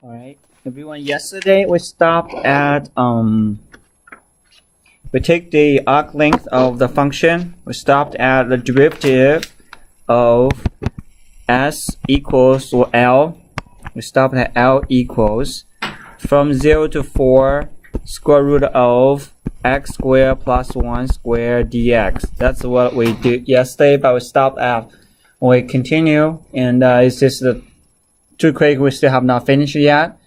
Alright, everyone, yesterday we stopped at, we take the arc length of the function. We stopped at the derivative of s equals to L. We stopped at L equals from 0 to 4 square root of x squared plus 1 squared dx. That's what we did yesterday, but we stopped at. We continue, and it's just too quick. We still have not finished yet.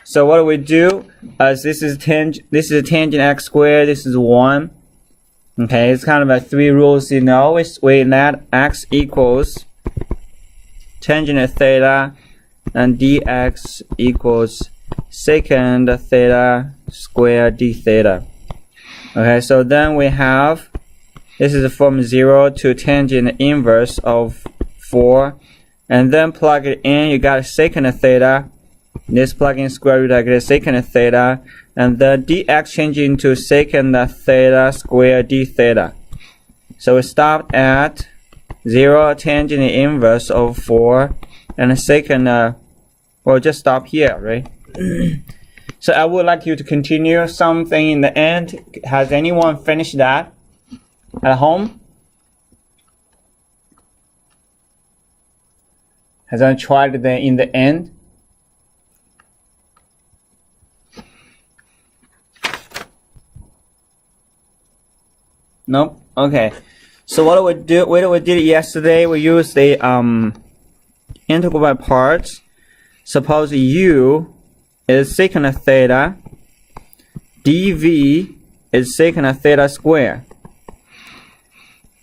So what do we do? This is tangent x squared. This is 1. Okay, it's kind of like 3 rules. You know, we let x equals tangent theta, and dx equals secant theta squared d theta. Okay, so then we have, this is from 0 to tangent inverse of 4, and then plug it in, you got secant theta. This plug in square root, I get secant theta, and the dx change into secant theta squared d theta. So we stopped at 0 tangent inverse of 4, and secant, well, just stop here, right? So I would like you to continue something in the end. Has anyone finished that at home? Has anyone tried it in the end? Nope. Okay. So what we did yesterday, we used the integral by parts. Suppose u is secant theta, dv is secant theta squared.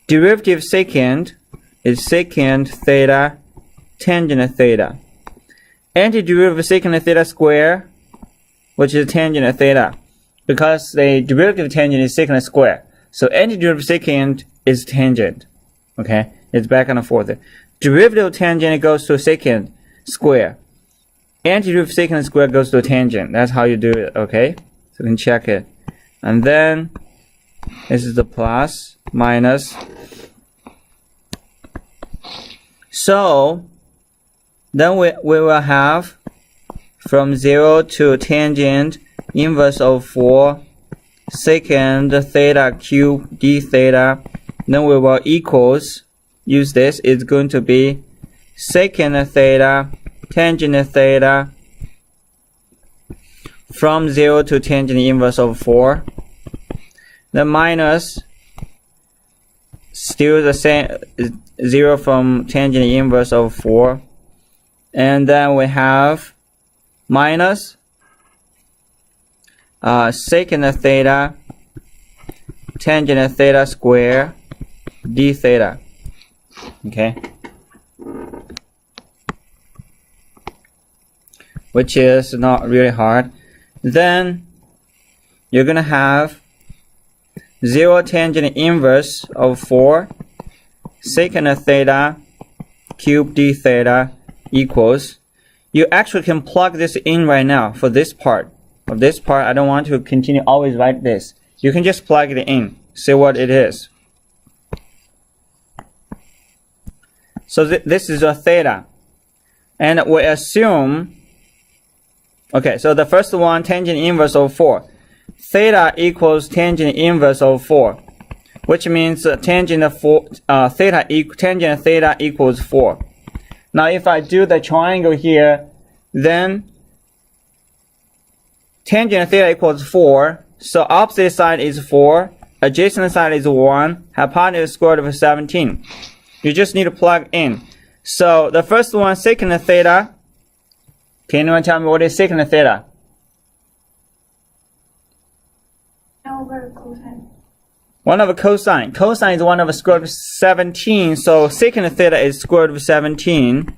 Derivative secant is secant theta tangent theta. Antiderivative secant theta squared, which is tangent theta, because the derivative tangent is secant squared. So antiderivative secant is tangent. Okay, it's back and forth. Derivative tangent goes to secant square. Antiderivative secant square goes to tangent. That's how you do it. Okay, so you can check it. And then this is the plus, minus. So then we will have from 0 to tangent inverse of 4 secant theta cube d theta. Then we will equals, use this, it's going to be secant theta tangent theta from 0 to tangent inverse of 4. The minus, still the same, 0 from tangent inverse of 4. And then we have minus secant theta tangent theta square d theta. Okay, which is not really hard. Then you're gonna have 0 tangent inverse of 4 secant theta cube d theta equals, you actually can plug this in right now for this part. For this part, I don't want to continue always write this. You can just plug it in, see what it is. So this is a theta, and we assume, okay, so the first one, tangent inverse of 4. Theta equals tangent inverse of 4, which means tangent theta equals 4. Now if I do the triangle here, then tangent theta equals 4, so opposite side is 4, adjacent side is 1, hypotenuse square root of 17. You just need to plug in. So the first one, secant theta. Can anyone tell me what is secant theta? Over cosine. 1 over cosine. Cosine is 1 over square root of 17, so secant theta is square root of 17.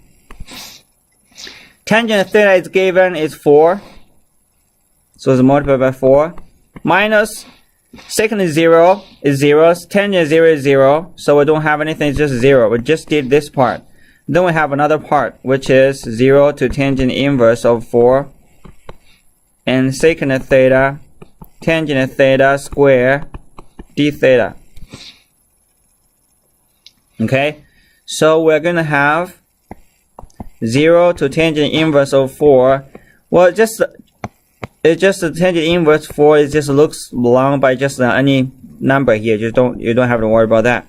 Tangent theta is given is 4. So it's multiplied by 4. Minus secant is 0 is 0. Tangent 0 is 0. So we don't have anything, it's just 0. We just did this part. Then we have another part, which is 0 to tangent inverse of 4. And secant theta tangent theta square d theta. Okay, so we're going to have 0 to tangent inverse of 4. Well, it's just the tangent inverse 4. It just looks long by just any number here. You don't have to worry about that.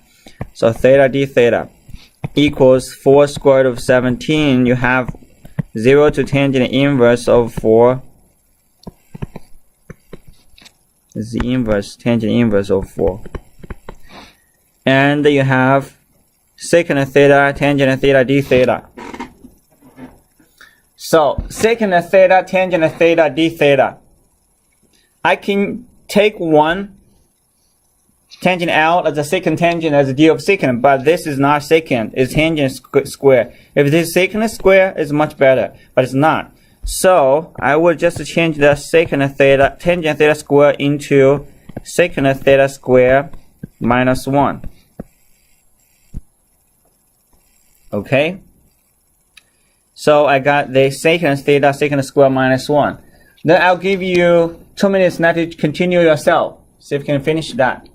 So theta d theta equals 4 square root of 17. You have 0 to tangent inverse of 4 is the inverse, tangent inverse of 4. And you have secant theta, tangent theta, d theta. So secant theta, tangent theta, d theta. I can take one tangent out as a secant tangent as a d of secant, but this is not secant, it's tangent square. If it is secant square, it's much better, but it's not. So I will just change the secant theta, tangent theta square into secant theta square minus 1. Okay? So I got the secant theta, secant square minus 1. Then I'll give you 2 minutes now to continue yourself. See if you can finish that.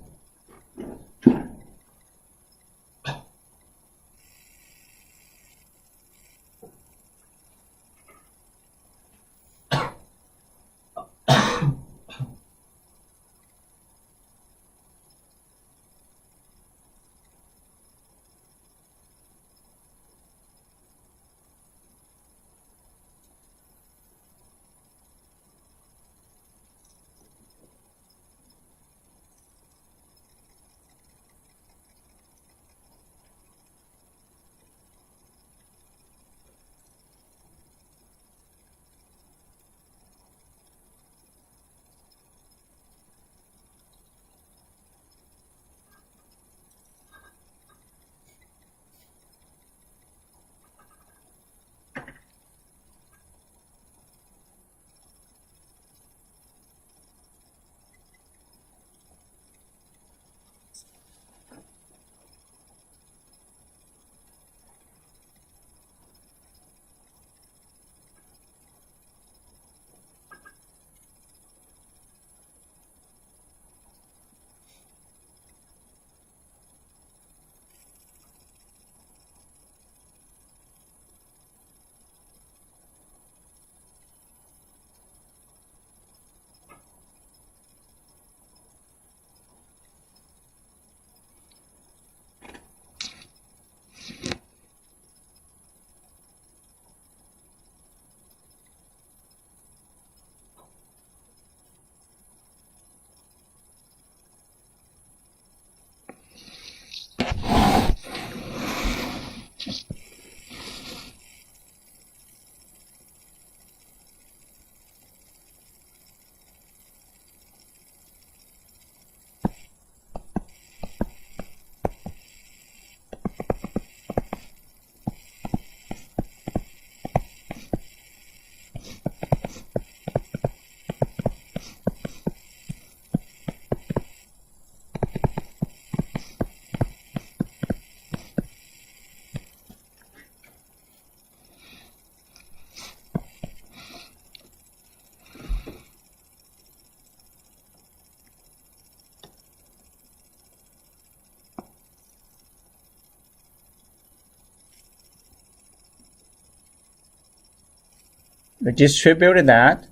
You distributed that.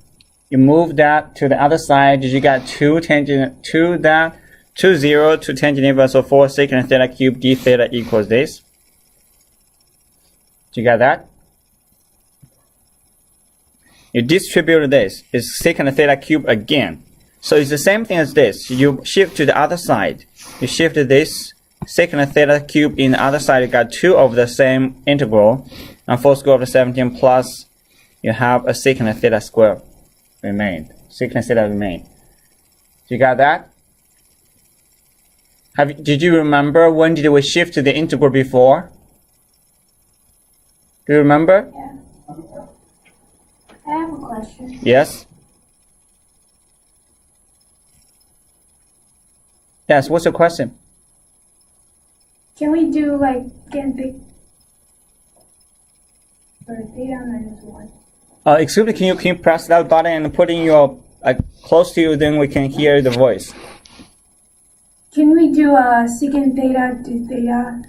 You move that to the other side. You got 2 tangent, 2 that, 2 0 to tangent inverse of 4 secant theta cubed d theta equals this. You got that? You distribute this. It's secant theta cubed again. So it's the same thing as this. You shift to the other side. You shift this secant theta cubed in the other side. You got 2 of the same integral. And 4 square root of 17 plus you have a secant theta square remained. Secant theta remained. You got that? Did you remember when did we shift to the integral before? Do you remember? Yeah. I have a question. Yes? Yes, what's your question? Can we do like get big for theta minus 1? Excuse me, can you press that button and put in your close to you, then we can hear the voice. Can we do secant theta to theta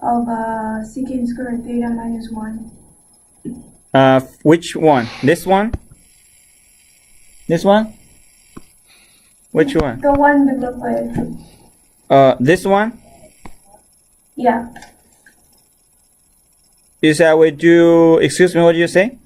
of secant square theta minus 1? Which one? This one? This one? Which one? The one with the liquid. This one? Yeah. Is that we do, excuse me, what did you say?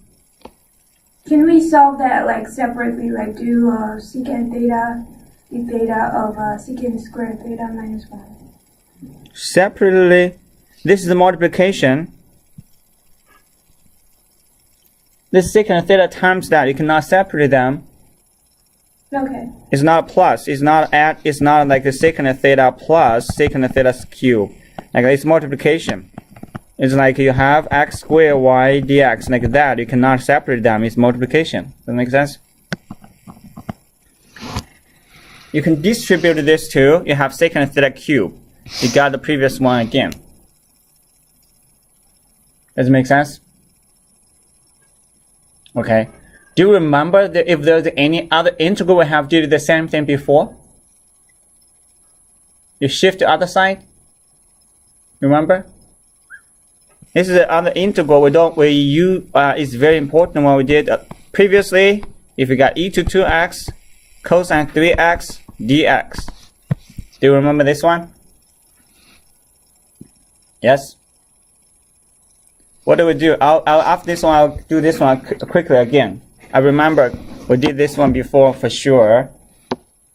Can we solve that like separately, like do secant theta d theta of secant squared theta minus 1? Separately, this is the multiplication. This secant theta times that, you cannot separate them. Okay. It's not plus, it's not like the secant theta plus secant theta cube. Like it's multiplication. It's like you have x squared y dx like that. You cannot separate them. It's multiplication. Does that make sense? You can distribute this to, you have secant theta cube. You got the previous one again. Does it make sense? Okay. Do you remember that if there's any other integral we have did the same thing before? You shift the other side. Remember? This is the other integral it's very important when we did previously. If you got e to 2x cosine 3x dx. Do you remember this one? Yes? What do we do? After this one, I'll do this one quickly again. I remember we did this one before for sure.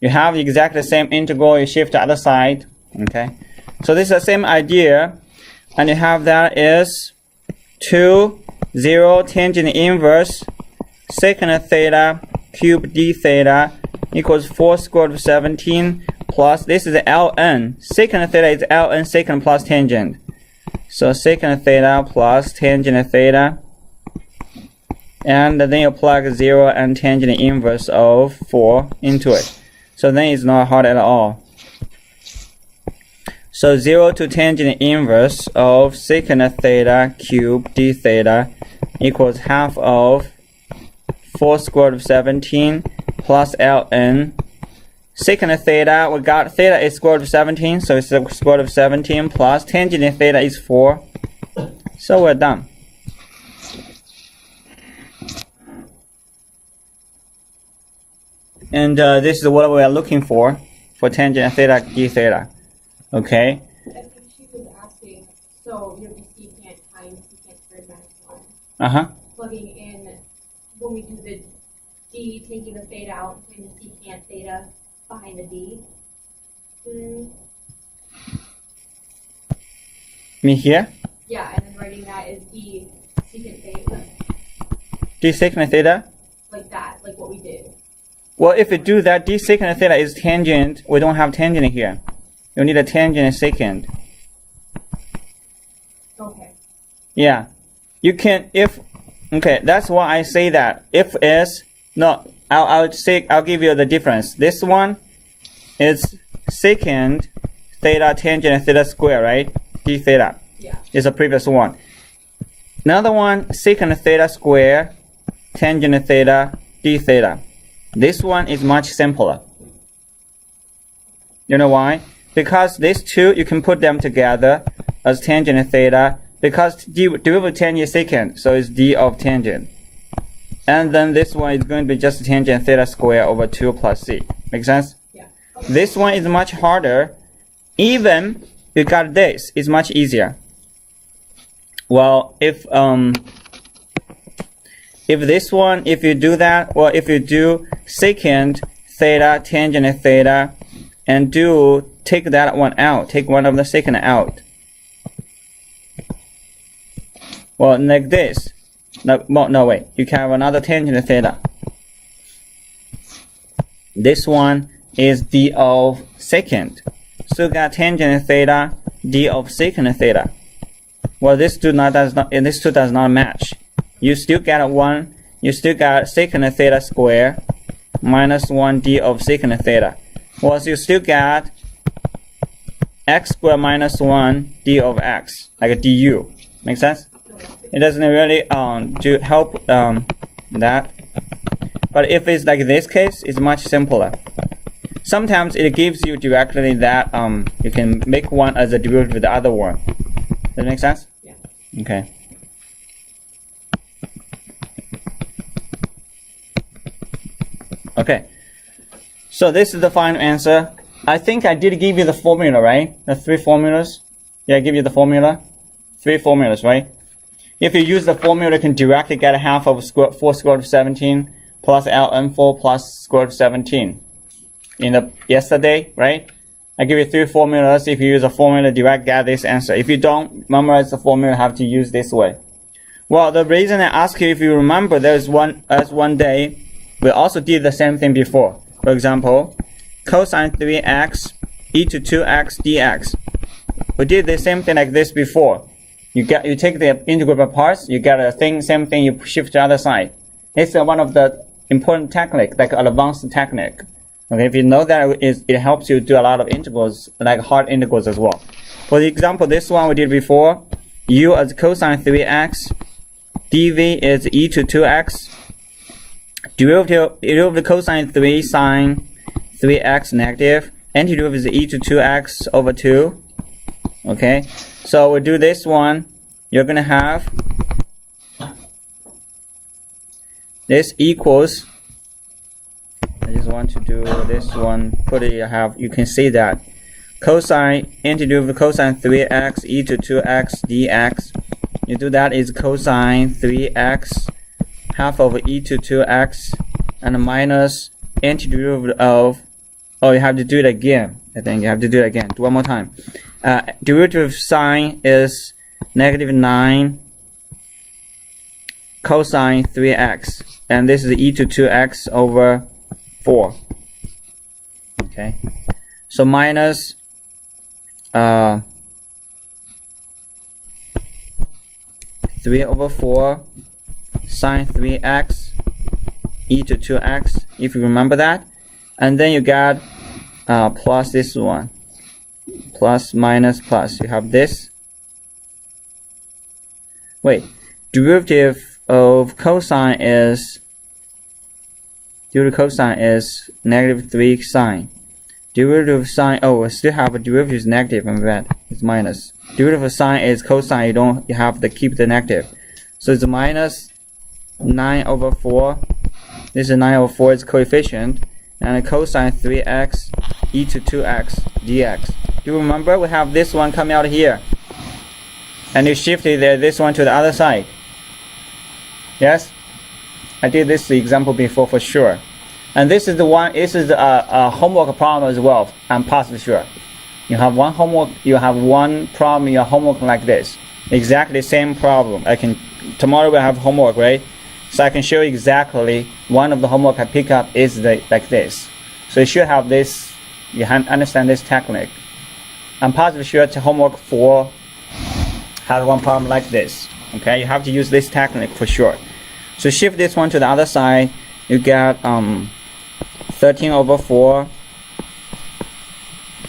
You have exactly the same integral, you shift the other side. Okay? So this is the same idea. And you have that is 2, 0, tangent inverse, secant theta, cube d theta, equals 4 square root of 17, plus, this is ln. Secant theta is ln secant plus tangent. So secant theta plus tangent theta. And then you plug 0 and tangent inverse of 4 into it. So then it's not hard at all. So 0 to tangent inverse of secant theta cube d theta equals half of 4 square root of 17 plus ln. Secant theta, we got theta is square root of 17, so it's the square root of 17 plus tangent theta is 4. So we're done. And this is what we are looking for tangent theta d theta. Okay. I think she was asking, so your secant times secant squared minus 1. Plugging in, when we do the d, taking the theta out, and the secant theta behind the d. Me here? Yeah, and then writing that as d secant theta. D secant theta? Like that, like what we did. Well, if you do that, d secant theta is tangent. We don't have tangent here. You need a tangent secant. Okay. Yeah. You can, okay, that's why I say that. If is, no, I'll give you the difference. This one is secant theta tangent theta square, right? D theta. Yeah. Is the previous one. Another one, secant theta square tangent theta d theta. This one is much simpler. You know why? Because these two, you can put them together as tangent theta. Because derivative tangent secant, so it's d of tangent. And then this one is going to be just tangent theta square over 2 plus c. Make sense? Yeah. This one is much harder. Even you got this, it's much easier. Well, if this one, if you do that, well, if you do secant theta tangent theta, and take that one out, take one of the secant out. Well, like this. No, wait. You can have another tangent theta. This one is d of secant. So you got tangent theta, d of secant theta. Well, this two does not match. You still get secant theta square minus 1 d of secant theta. Well, so you still get x squared minus 1 d of x, like a du. Make sense? It doesn't really help that. But if it's like this case, it's much simpler. Sometimes it gives you directly that you can make one as a derivative of the other one. Does that make sense? Yeah. Okay. Okay. So this is the final answer. I think I did give you the formula, right? The 3 formulas. Yeah, I give you the formula. 3 formulas, right? If you use the formula, you can directly get half of 4 square root of 17 plus ln4 plus square root of 17. Yesterday, right? I give you 3 formulas. If you use a formula, direct get this answer. If you don't memorize the formula, you have to use this way. Well, the reason I ask you if you remember, there's one day we also did the same thing before. For example, cosine 3x e to 2x dx. We did the same thing like this before. You take the integral by parts, you get a same thing, you shift to the other side. It's one of the important technique, like advanced technique. Okay, if you know that, it helps you do a lot of integrals, like hard integrals as well. For the example, this one we did before, u as cosine 3x, dv is e to 2x, derivative of cosine 3 sine 3x negative, antiderivative is e to 2x over 2. Okay, so we do this one, you're going to have this equals, I just want to do this one, you can see that cosine, antiderivative of cosine 3x e to 2x dx, you do that is cosine 3x half of e to 2x and minus antiderivative of, oh, you have to do it again. I think you have to do it again. Do one more time. Derivative of sine is negative 9 cosine 3x, and this is e to 2x over 4. Okay, so minus 3 over 4 sine 3x e to 2x, if you remember that, and then you got plus this one, plus minus plus, you have this. Wait, derivative of cosine is negative 3 sine. Derivative of sine, oh, we still have a derivative is negative, and that is minus. Derivative of sine is cosine, you have to keep the negative. So it's minus 9 over 4. This is 9 over 4 is coefficient, and cosine 3x e to 2x dx. Do you remember we have this one coming out here, and you shifted this one to the other side? Yes, I did this example before for sure. And this is the one. This is a homework problem as well. I'm positive sure. You have one homework. You have one problem in your homework like this. Exactly same problem. Tomorrow we have homework, right? So I can show you exactly one of the homework I pick up is like this. So you should have this. You understand this technique. I'm positive sure to homework 4 has one problem like this. Okay, you have to use this technique for sure. So shift this one to the other side. You get 13 over 4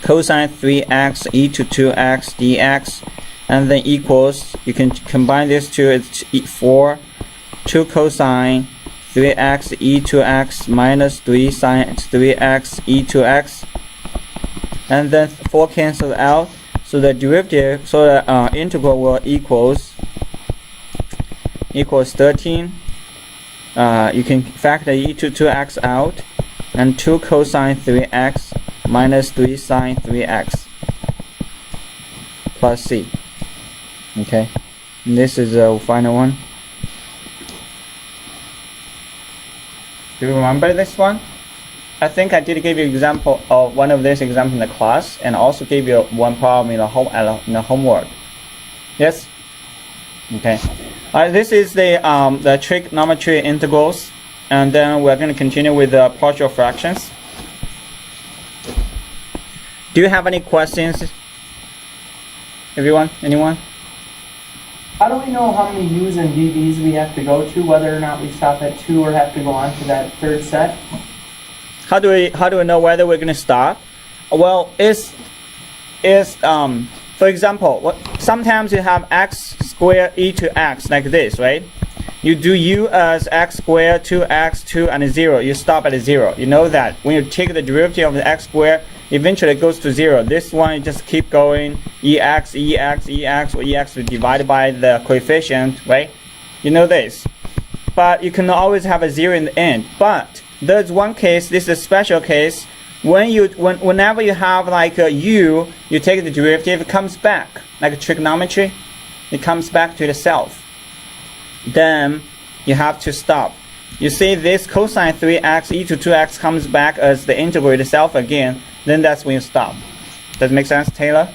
cosine 3x e to 2x dx, and then equals, you can combine this two, it's 4 2 cosine 3x e to x minus 3 sine 3x e to x, and then 4 cancel out, so the derivative, so the integral will equals 13. You can factor e to 2x out, and 2 cosine 3x minus 3 sine 3x plus c. Okay, and this is the final one. Do you remember this one? I think I did give you example of one of this example in the class, and also gave you one problem in the homework. Yes. Okay. This is the trigonometry integrals, and then we're going to continue with the partial fractions. Do you have any questions? Everyone? Anyone? How do we know how many U's and VV's we have to go to, whether or not we stop at 2 or have to go on to that third set? How do we know whether we're going to stop? Well, for example, sometimes you have x squared e to x like this, right? You do u as x squared, 2x, 2, and 0. You stop at 0. You know that when you take the derivative of the x squared, eventually it goes to 0. This one, you just keep going, ex, or ex divided by the coefficient, right? You know this. But you can always have a 0 in the end. But there's one case, this is a special case. Whenever you have like a u, you take the derivative, it comes back, like trigonometry, it comes back to itself. Then you have to stop. You see this cosine 3x e to 2x comes back as the integral itself again, then that's when you stop. Does it make sense, Taylor?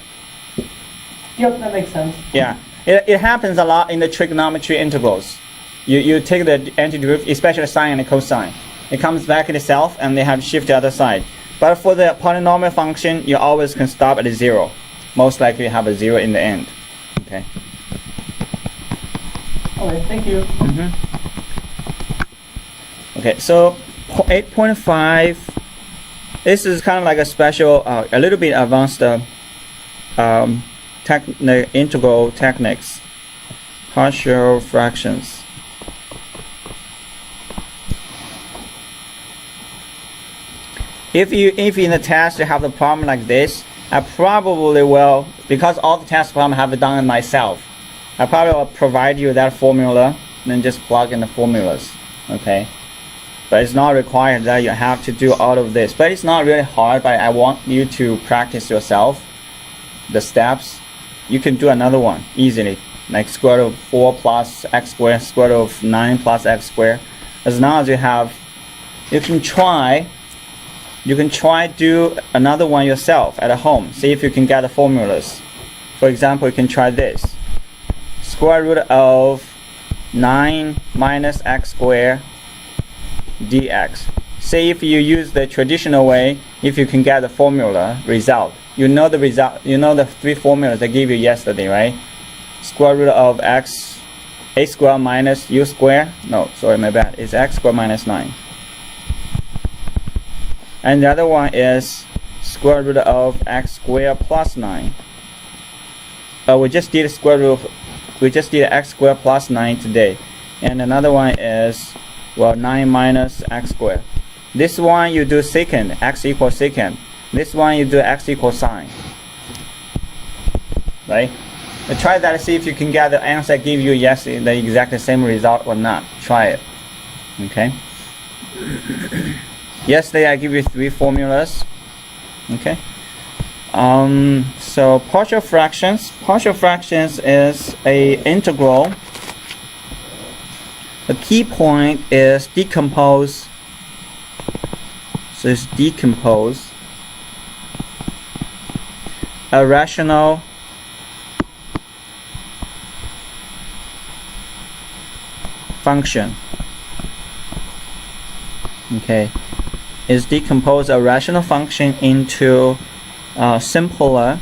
Yep, that makes sense. Yeah. It happens a lot in the trigonometry integrals. You take the antiderivative, especially sine and cosine. It comes back itself and they have to shift to the other side. But for the polynomial function, you always can stop at 0. Most likely you have a 0 in the end. Okay. Okay, thank you. Okay, so 8.5, this is kind of like a special, a little bit advanced integral techniques, partial fractions. If in the test you have the problem like this, I probably will, because all the test problems I have done it myself, I probably will provide you that formula, then just plug in the formulas, okay? But it's not required that you have to do all of this. But it's not really hard, but I want you to practice yourself, the steps. You can do another one easily, like square root of 4 plus x squared, square root of 9 plus x squared. As long as you have, you can try do another one yourself at home. See if you can get the formulas. For example, you can try this. Square root of 9 minus x squared dx. See if you use the traditional way, if you can get the formula result. You know the result, you know the 3 formulas I gave you yesterday, right? Square root of x, a squared minus u squared. No, sorry, my bad. It's x squared minus 9. And the other one is square root of x squared plus 9. We just did x squared plus 9 today. And another one is, well, 9 minus x squared. This one you do secant, x equals secant. This one you do x equals sine. Right? Try that, see if you can get the answer I give you yesterday, the exact same result or not. Try it. Okay? Yesterday I give you 3 formulas. Okay? So partial fractions. Partial fractions is a integral. The key point is decompose. So it's decompose a rational function. Okay, is decompose a rational function into simpler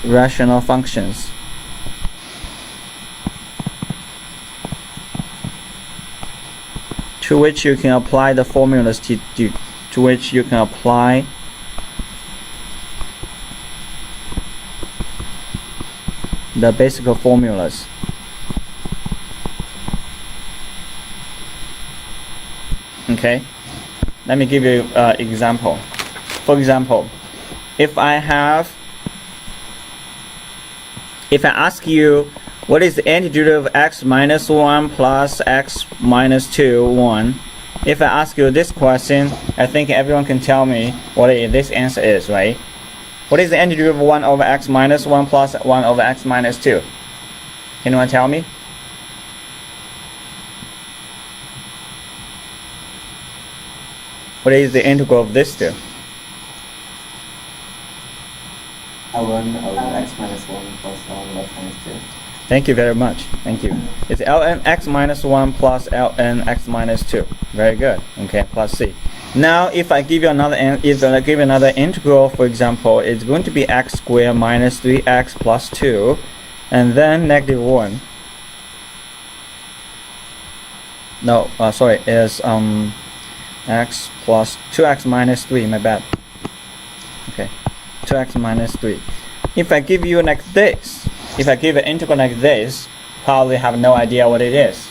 rational functions. To which you can apply the formulas to which you can apply the basic formulas. Okay, let me give you an example. For example, if I ask you what is the antiderivative of x minus 1 plus x minus 2, 1. If I ask you this question, I think everyone can tell me what this answer is, right? What is the antiderivative of 1 over x minus 1 plus 1 over x minus 2? Can anyone tell me? What is the integral of this two? ln of x minus 1 plus ln of x minus 2. Thank you very much. Thank you. It's ln x minus 1 plus ln x minus 2. Very good. Okay, plus c. Now, if I give you another integral, for example, it's going to be x squared minus 3x plus 2, and then negative 1. No, sorry, is x plus 2x minus 3. My bad. Okay, 2x minus 3. If I give you like this, if I give an integral like this, probably have no idea what it is.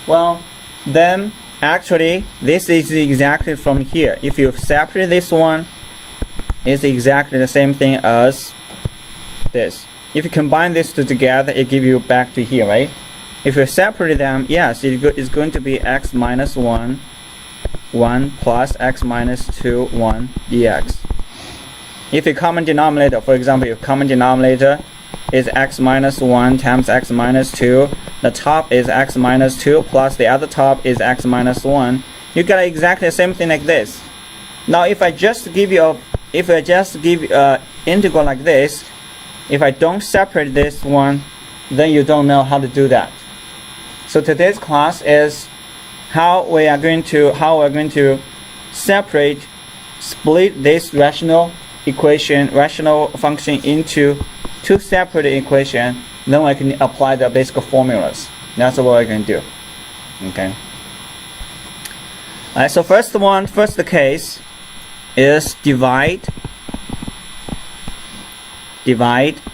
Well, then actually this is exactly from here. If you separate this one, it's exactly the same thing as this. If you combine these two together, it gives you back to here, right? If you separate them, yes, it's going to be x minus 1, 1 plus x minus 2, 1 dx. If the common denominator, for example, your common denominator is x minus 1 times x minus 2, the top is x minus 2 plus the other top is x minus 1, you get exactly the same thing like this. Now if I just give integral like this, if I don't separate this one, then you don't know how to do that. So today's class is how we're going to split this rational function into two separate equations. Then we can apply the basic formulas. That's what we're going to do. Okay. Alright, so first case is divide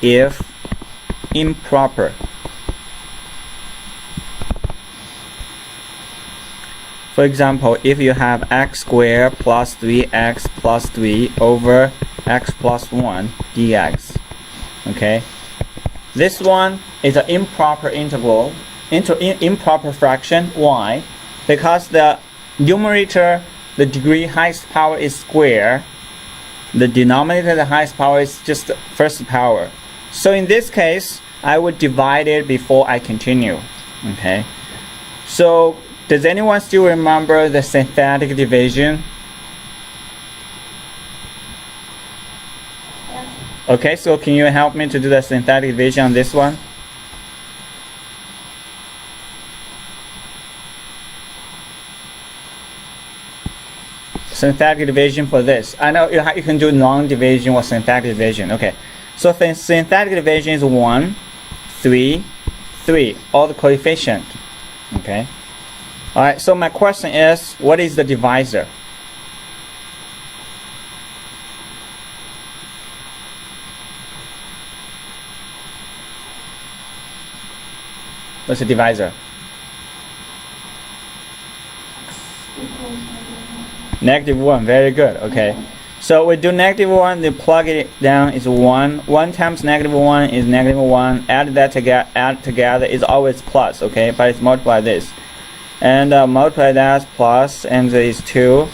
if improper. For example, if you have x squared plus 3x plus 3 over x plus 1 dx. Okay, this one is an improper integral, improper fraction. Why? Because the numerator, the degree highest power is square. The denominator, the highest power is just first power. So in this case, I would divide it before I continue. Okay, so does anyone still remember the synthetic division? Okay, so can you help me to do the synthetic division on this one? Synthetic division for this. I know you can do non-division or synthetic division. Okay, so the synthetic division is 1, 3, 3, all the coefficient. Okay. Alright, so my question is, what is the divisor? What's the divisor? -1, very good. Okay, so we do -1, they plug it down, is 1. 1 times -1 is -1. Add together is always plus, okay, but it's multiply this. And multiply that plus, and there is 2.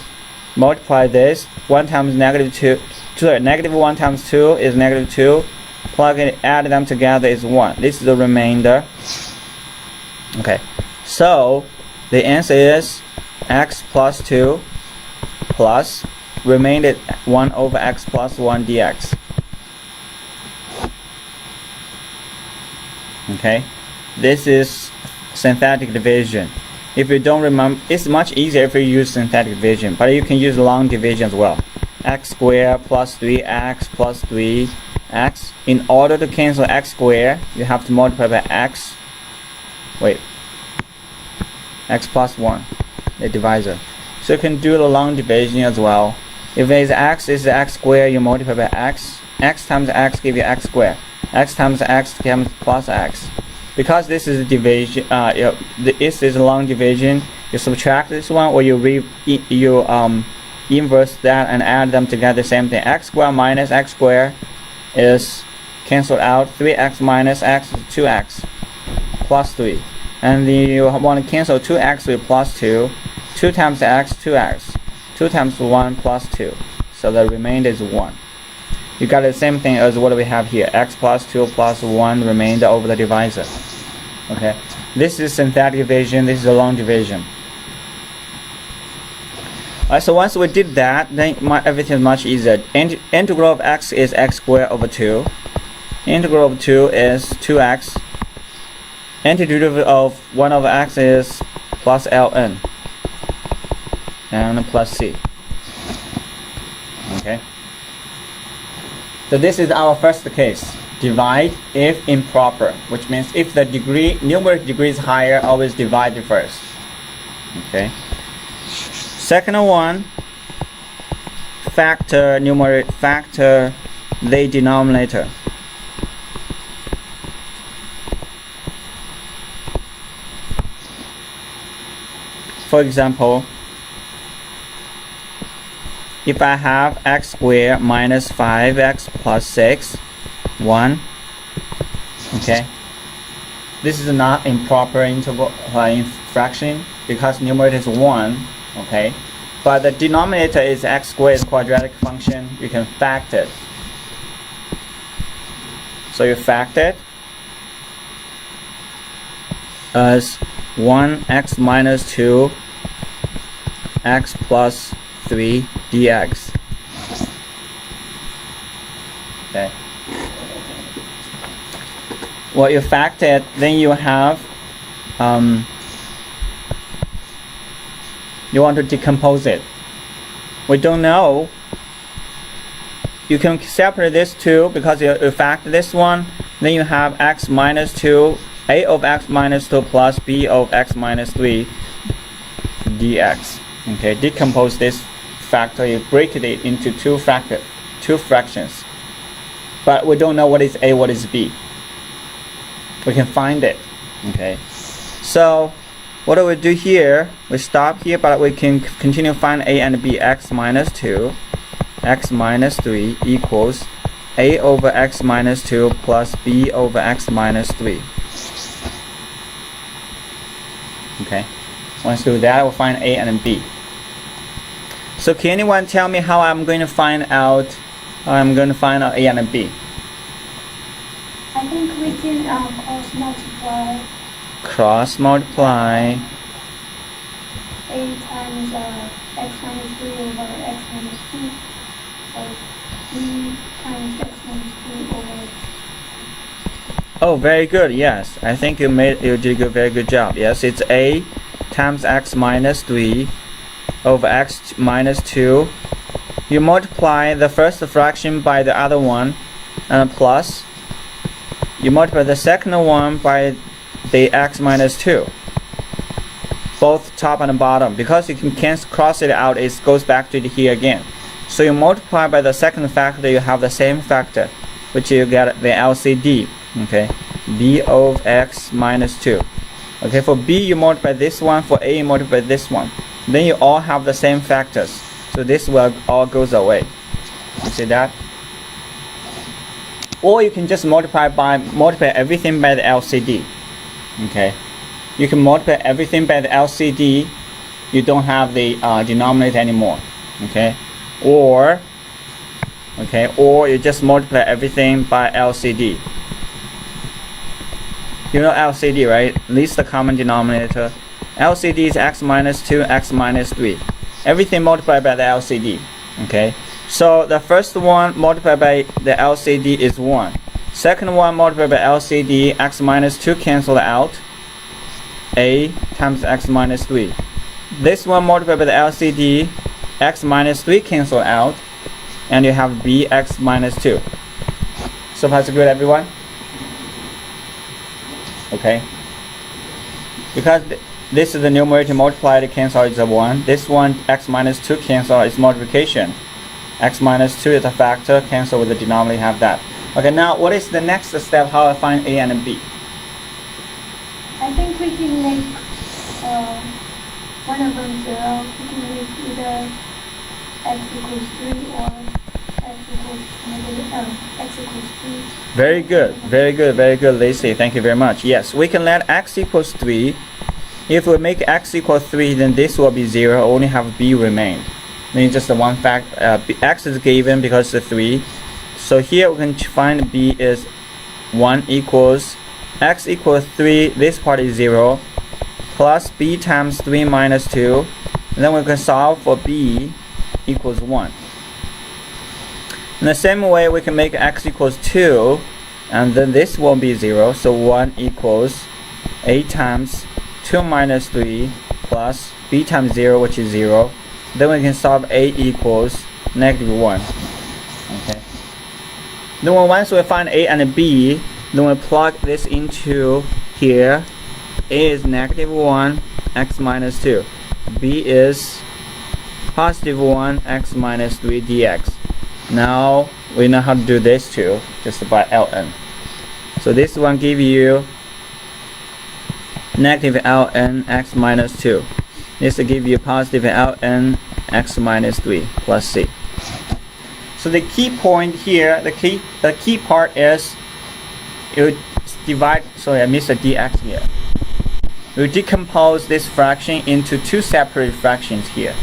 Multiply this, 1 times -2, sorry, -1 times 2 is -2. Plug it, add them together is 1. This is the remainder. Okay, so the answer is x plus 2 plus remainder 1 over x plus 1 dx. Okay, this is synthetic division. If you don't remember, it's much easier if you use synthetic division, but you can use long division as well. X squared plus 3x plus 3x. In order to cancel x squared, you have to multiply by x. Wait, x plus 1, the divisor. So you can do the long division as well. If there is x, is the x squared, you multiply by x. X times x give you x squared. X times x becomes plus x. Because this is a division, this is a long division, you subtract this one, or you inverse that and add them together, same thing. X squared minus x squared is cancelled out. 3x minus x is 2x plus 3. And then you want to cancel 2x with plus 2. 2 times x, 2x. 2 times 1 plus 2. So the remainder is 1. You got the same thing as what we have here. X plus 2 plus 1 remainder over the divisor. Okay, this is synthetic division, this is a long division. Alright, so once we did that, then everything is much easier. Integral of x is x squared over 2. Integral of 2 is 2x. Antiderivative of 1 over x is plus ln. And plus c. Okay. So this is our first case. Divide if improper, which means if the numeric degree is higher, always divide it first. Okay. Second one, factor the denominator. For example, if I have x squared minus 5x plus 6, 1, okay, this is not improper interval in fraction because numerator is 1, okay? But the denominator is x squared quadratic function. You can fact it. So you fact it as 1x minus 2 x plus 3 dx. Okay. Well, you fact it, then you have you want to decompose it. We don't know. You can separate this two because you fact this one. Then you have x minus 2, a of x minus 2 plus b of x minus 3 dx. Okay, decompose this factor. You break it into two fractions. But we don't know what is a, what is b. We can find it. Okay, so what do we do here? We stop here, but we can continue to find a and b. X minus 2, x minus 3 equals a over x minus 2 plus b over x minus 3. Okay, once we do that, we'll find a and b. So can anyone tell me how I'm going to find out a and b? I think we can cross multiply Cross multiply a times x minus 3 over x minus 2. So b times x minus 3 over. Oh, very good. Yes, I think you did a very good job. Yes, it's a times x minus 3 over x minus 2. You multiply the first fraction by the other one and plus. You multiply the second one by the x minus 2. Both top and bottom. Because you can't cross it out, it goes back to here again. So you multiply by the second factor, you have the same factor, which you get the LCD. Okay, b of x minus 2. Okay, for b you multiply this one, for a you multiply this one. Then you all have the same factors. So this will all goes away. You see that? Or you can just multiply everything by the LCD. Okay, you can multiply everything by the LCD. You don't have the denominator anymore. Okay, or you just multiply everything by LCD. You know LCD, right? Least the common denominator. LCD is x minus 2, x minus 3. Everything multiplied by the LCD. Okay, so the first one multiplied by the LCD is 1. Second one multiplied by LCD, x minus 2 cancel out. A times x minus 3. This one multiplied by the LCD, x minus 3 cancel out. And you have b x minus 2. So far so good, everyone? Okay. Because this is the numerator multiplied, cancel is a 1. This one, x minus 2 cancel is multiplication. X minus 2 is a factor, cancel with the denominator, have that. Okay, now what is the next step, how I find a and b? I think we can make one of them 0. We can make either x equals 3 or x equals 3. Very good, Lacey. Thank you very much. Yes, we can let x equals 3. If we make x equal 3, then this will be 0, only have b remained. Then just the one fact, x is given because it's 3. So here we can find b is 1 equals x equals 3, this part is 0, plus b times 3 minus 2. And then we can solve for b equals 1. In the same way, we can make x equals 2, and then this will be 0. So 1 equals a times 2 minus 3 plus b times 0, which is 0. Then we can solve a equals negative 1. Okay. Then once we find a and b, then we plug this into here. A is negative 1, x minus 2. B is positive 1, x minus 3 dx. Now we know how to do this too, just by ln. So this one give you negative ln x minus 2. This will give you positive ln x minus 3 plus c. So the key point here, the key part is you divide, sorry, I missed a dx here. We decompose this fraction into two separate fractions here.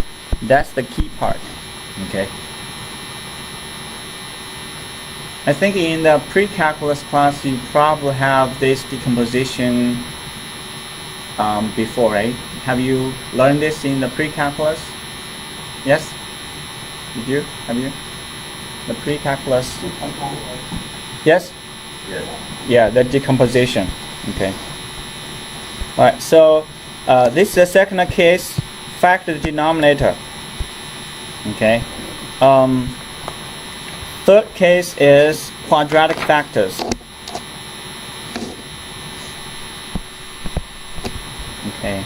That's the key part, okay? I think in the pre-calculus class, you probably have this decomposition before, right? Have you learned this in the pre-calculus? Yes? Did you? Have you? The pre-calculus? Yes? Yeah, the decomposition. Okay. Alright, so this is the second case, factor the denominator. Okay. Third case is quadratic factors. Okay.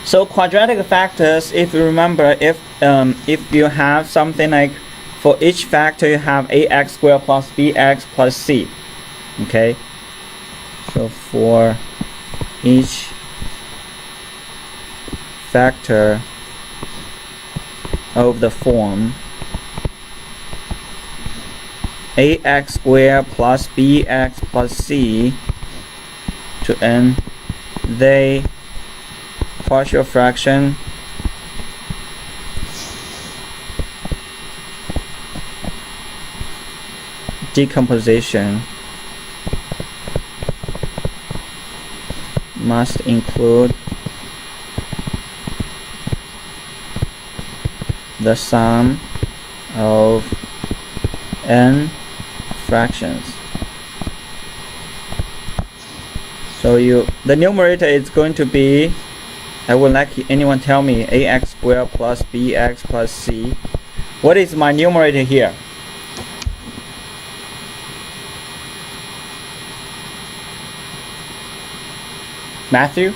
So quadratic factors, if you remember, if you have something like, for each factor you have ax squared plus bx plus c. Okay. So for each factor of the form ax squared plus bx plus c to n, they partial fraction decomposition must include the sum of n fractions. So the numerator is going to be, I would like anyone tell me, ax squared plus bx plus c. What is my numerator here? Matthew?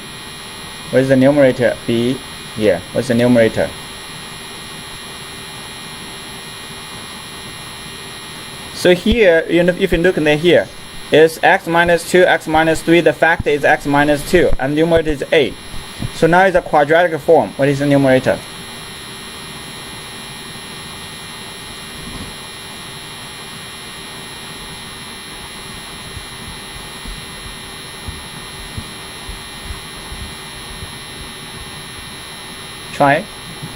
What is the numerator be here? What's the numerator? So here, if you look in here, is x minus 2, x minus 3, the factor is x minus 2, and the numerator is 8. So now it's a quadratic form. What is the numerator? Try it.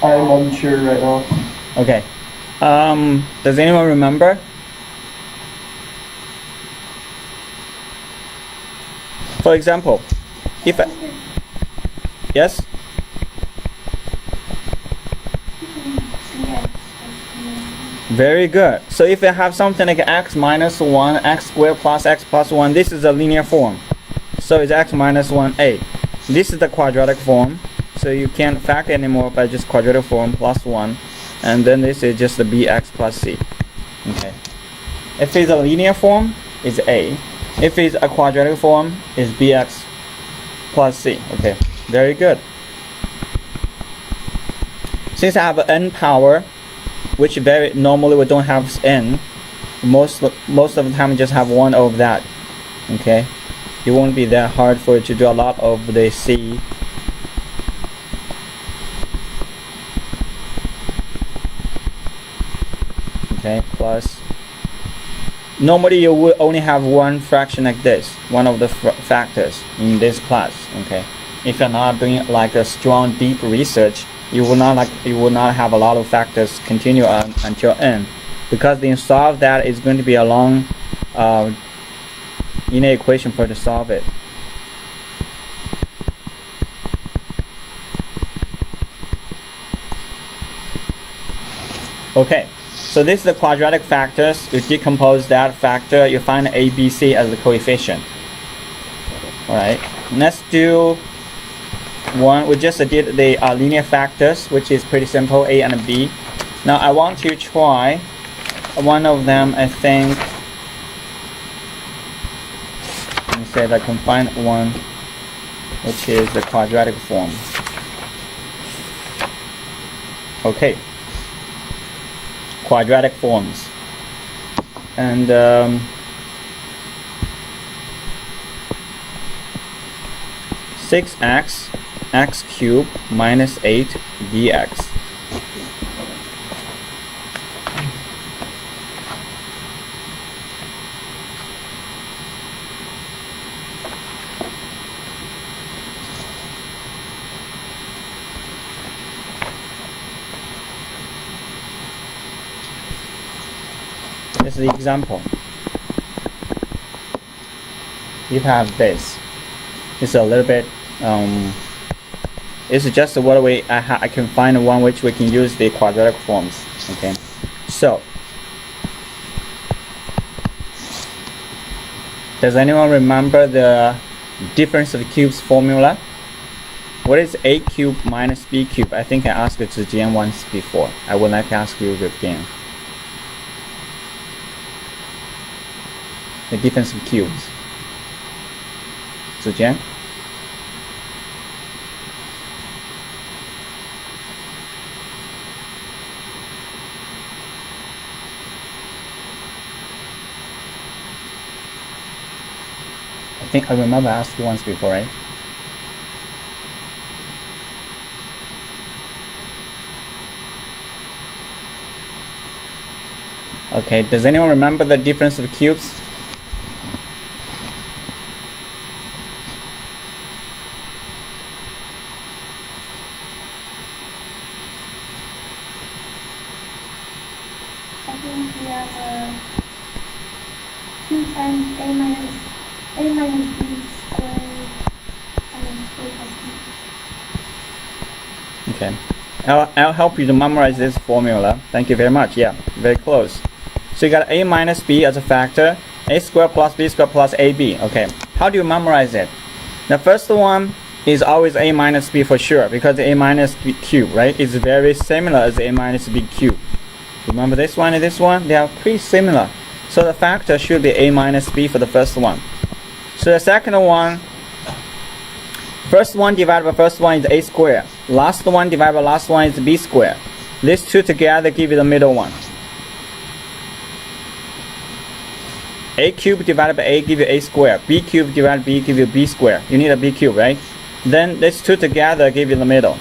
I'm unsure right now. Okay. Does anyone remember? For example, if yes? Very good. So if you have something like x minus 1, x squared plus x plus 1, this is a linear form. So it's x minus 1a. This is the quadratic form. So you can't factor anymore by just quadratic form plus 1. And then this is just the bx plus c. Okay. If it's a linear form, it's a. If it's a quadratic form, it's bx plus c. Okay. Very good. Since I have n power, which very normally we don't have n, most of the time we just have one of that. Okay. It won't be that hard for you to do a lot of the c. Okay, plus normally you will only have one fraction like this, one of the factors in this class. Okay, if you're not doing like a strong deep research, you will not have a lot of factors continue on until n, because to solve that is going to be a long linear equation for to solve it. Okay. So this is the quadratic factors. You decompose that factor, you find a, b, c as the coefficient. Alright, let's do one. We just did the linear factors, which is pretty simple, a and b. Now I want to try one of them. I think, let me say that I can find one, which is the quadratic form. Okay. Quadratic forms, and 6x x cubed minus 8 dx. This is the example. You have this. It's a little bit. It's just what way I can find one which we can use the quadratic forms. Okay. So, does anyone remember the difference of cubes formula? What is a cubed minus b cubed? I think I asked it to Jian once before. I would like to ask you again. The difference of cubes. Zijian? I think I remember I asked you once before, right? Okay, does anyone remember the difference of cubes? I think we have 2 times a minus b squared times a plus b. Okay, I'll help you to memorize this formula. Thank you very much. Yeah, very close. So you got a minus b as a factor, a squared plus b squared plus ab. Okay, how do you memorize it? The first one is always a minus b for sure, because a minus b cube, right, is very similar as a minus b cube. Remember this one and this one? They are pretty similar. So the factor should be a minus b for the first one. So the second one, first one divided by first one is a squared. Last one divided by last one is b squared. These two together give you the middle one. A cubed divided by a give you a squared. B cubed divided by b give you b squared. You need a b cube, right? Then these two together give you the middle.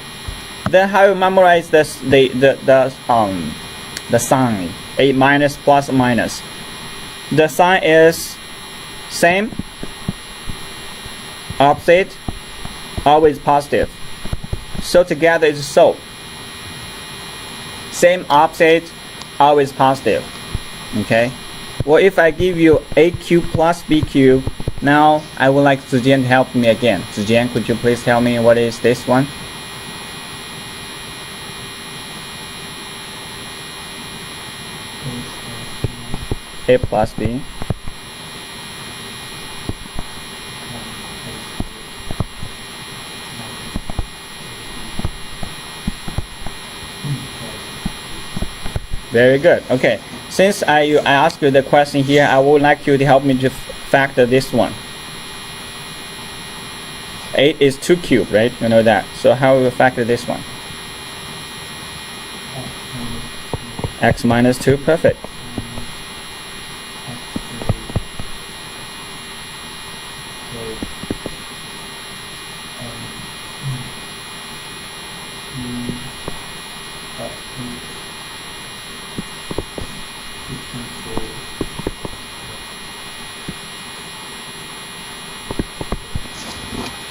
Then how you memorize this, the sign, a minus plus minus. The sign is same, opposite, always positive. So together is so. Same, opposite, always positive. Okay. Well, if I give you a cube plus b cube, now I would like Zijian to help me again. Zijian, could you please tell me what is this one? A plus b. Very good. Okay. Since I asked you the question here, I would like you to help me to factor this one. 8 is 2 cubed, right? You know that. So how will we factor this one? X minus 2, perfect.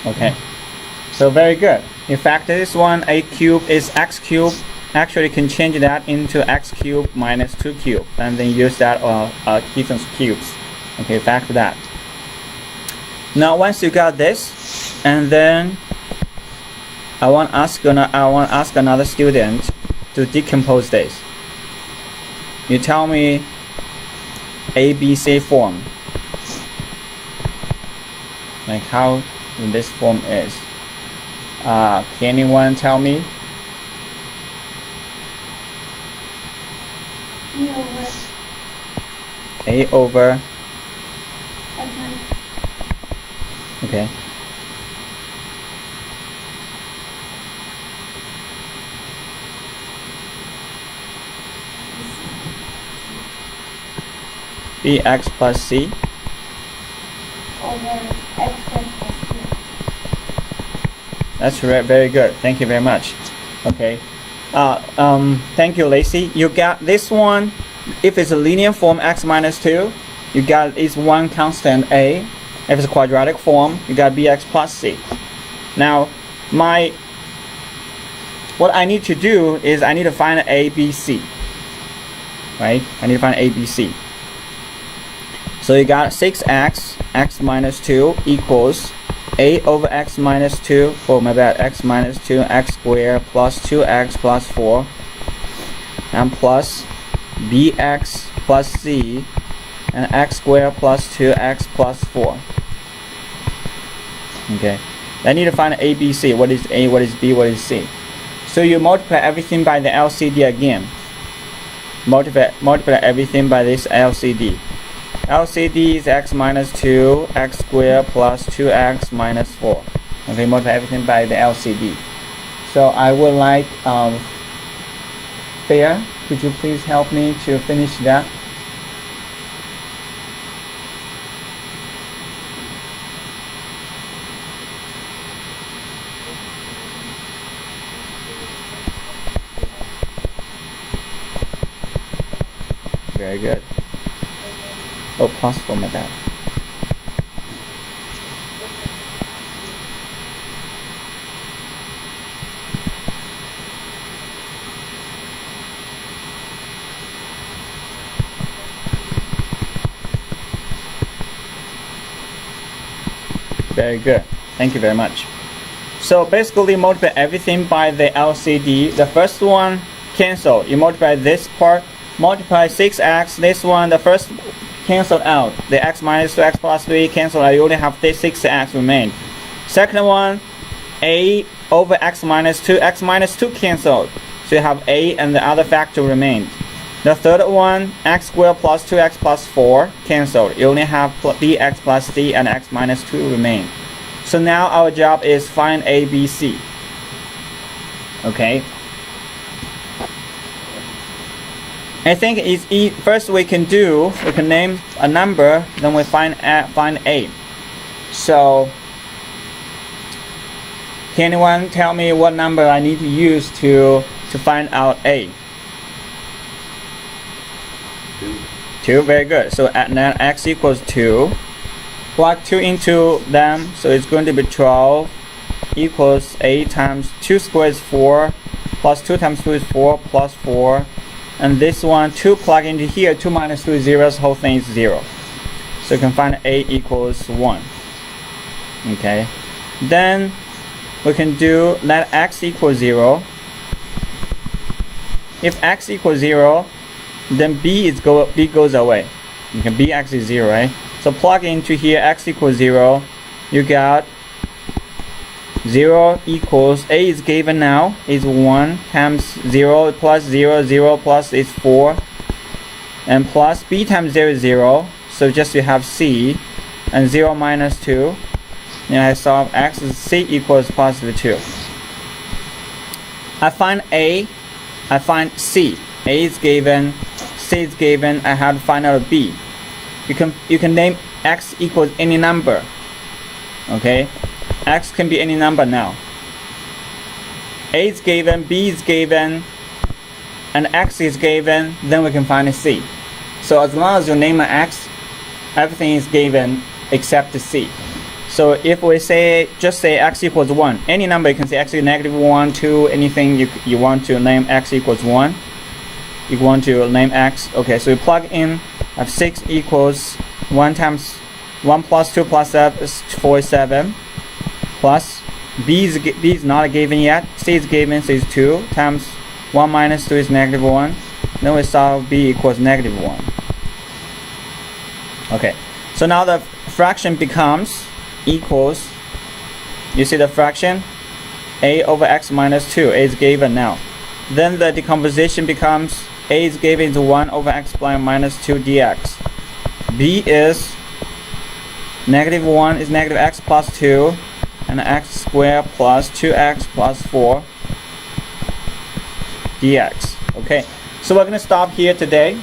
Okay, so very good. In fact, this one, a cube is x cubed. Actually, can change that into x cubed minus 2 cubed, and then use that different cubes. Okay, factor that. Now, once you got this, and then I want to ask another student to decompose this. You tell me ABC form, like how this form is. Can anyone tell me? A over. Okay. Bx plus c over x squared plus 2. That's very good. Thank you very much. Okay. Thank you, Lacey. You got this one. If it's a linear form, x minus 2, you got is one constant a. If it's a quadratic form, you got bx plus c. Now, what I need to do is I need to find a, b, c. Right? I need to find a, b, c. So you got 6x, x minus 2 equals a over x minus 2, oh my bad, x minus 2, x squared plus 2x plus 4, and plus bx plus c, and x squared plus 2x plus 4. Okay, I need to find a, b, c. What is a, what is b, what is c? So you multiply everything by the LCD again. Multiply everything by this LCD. LCD is x minus 2, x squared plus 2x minus 4. Okay, multiply everything by the LCD. So I would like, Fair, could you please help me to finish that? Very good. Oh, plus 4, my bad. Very good. Thank you very much. So basically multiply everything by the LCD. The first one cancel. You multiply this part, multiply 6x, this one, the first cancelled out. The x minus 2x plus 3 cancelled out. You only have this 6x remain. Second one, a over x minus 2. X minus 2 cancelled. So you have a and the other factor remained. The third one, x squared plus 2x plus 4 cancelled. You only have bx plus c and x minus 2 remain. So now our job is find a, b, c. Okay. I think it's first we can name a number, then we find a. So can anyone tell me what number I need to use to find out a? 2, very good. So at now x equals 2. Plug 2 into them, so it's going to be 12 equals 8 times 2 squared is 4, plus 2 times 2 is 4, plus 4. And this one, 2 plug into here, 2 minus 2 is 0, so the whole thing is 0. So you can find a equals 1. Okay. Then we can do let x equal 0. If x equals 0, then b goes away. You can bx is 0, right? So plug into here x equals 0. You got 0 equals a is given now is 1 times 0 plus 0, 0 plus is 4, and plus b times 0 is 0. So just you have c, and 0 minus 2. Now I solve x is c equals positive 2. I find a, I find c. A is given, c is given. I have to find out b. You can name x equals any number. Okay, x can be any number now. A is given, b is given, and x is given. Then we can find a c. So as long as you name an x, everything is given except the c. So if we just say x equals 1, any number you can say x is negative 1, 2, anything you want to name x equals 1. You want to name x. Okay, so you plug in, have 6 equals 1 times 1 plus 2 plus 7 is 47, plus b is not given yet, c is given, so it's 2 times 1 minus 2 is negative 1. Then we solve b equals negative 1. Okay, so now the fraction becomes equals, you see the fraction, a over x minus 2, a is given now. Then the decomposition becomes a is given to 1 over x minus 2 dx. b is negative 1 is negative x plus 2, and x squared plus 2x plus 4 dx. Okay, so we're going to stop here today.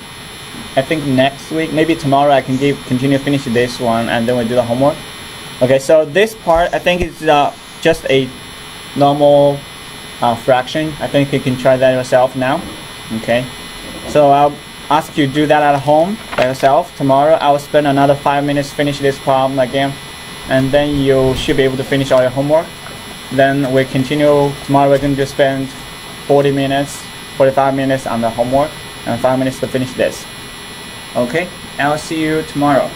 I think next week, maybe tomorrow, I can continue finish this one, and then we do the homework. Okay, so this part I think is just a normal fraction. I think you can try that yourself now. Okay, so I'll ask you to do that at home by yourself. Tomorrow I'll spend another 5 minutes finish this problem again, and then you should be able to finish all your homework. Then we continue. Tomorrow we're going to spend 40 minutes, 45 minutes on the homework, and 5 minutes to finish this. Okay, I'll see you tomorrow.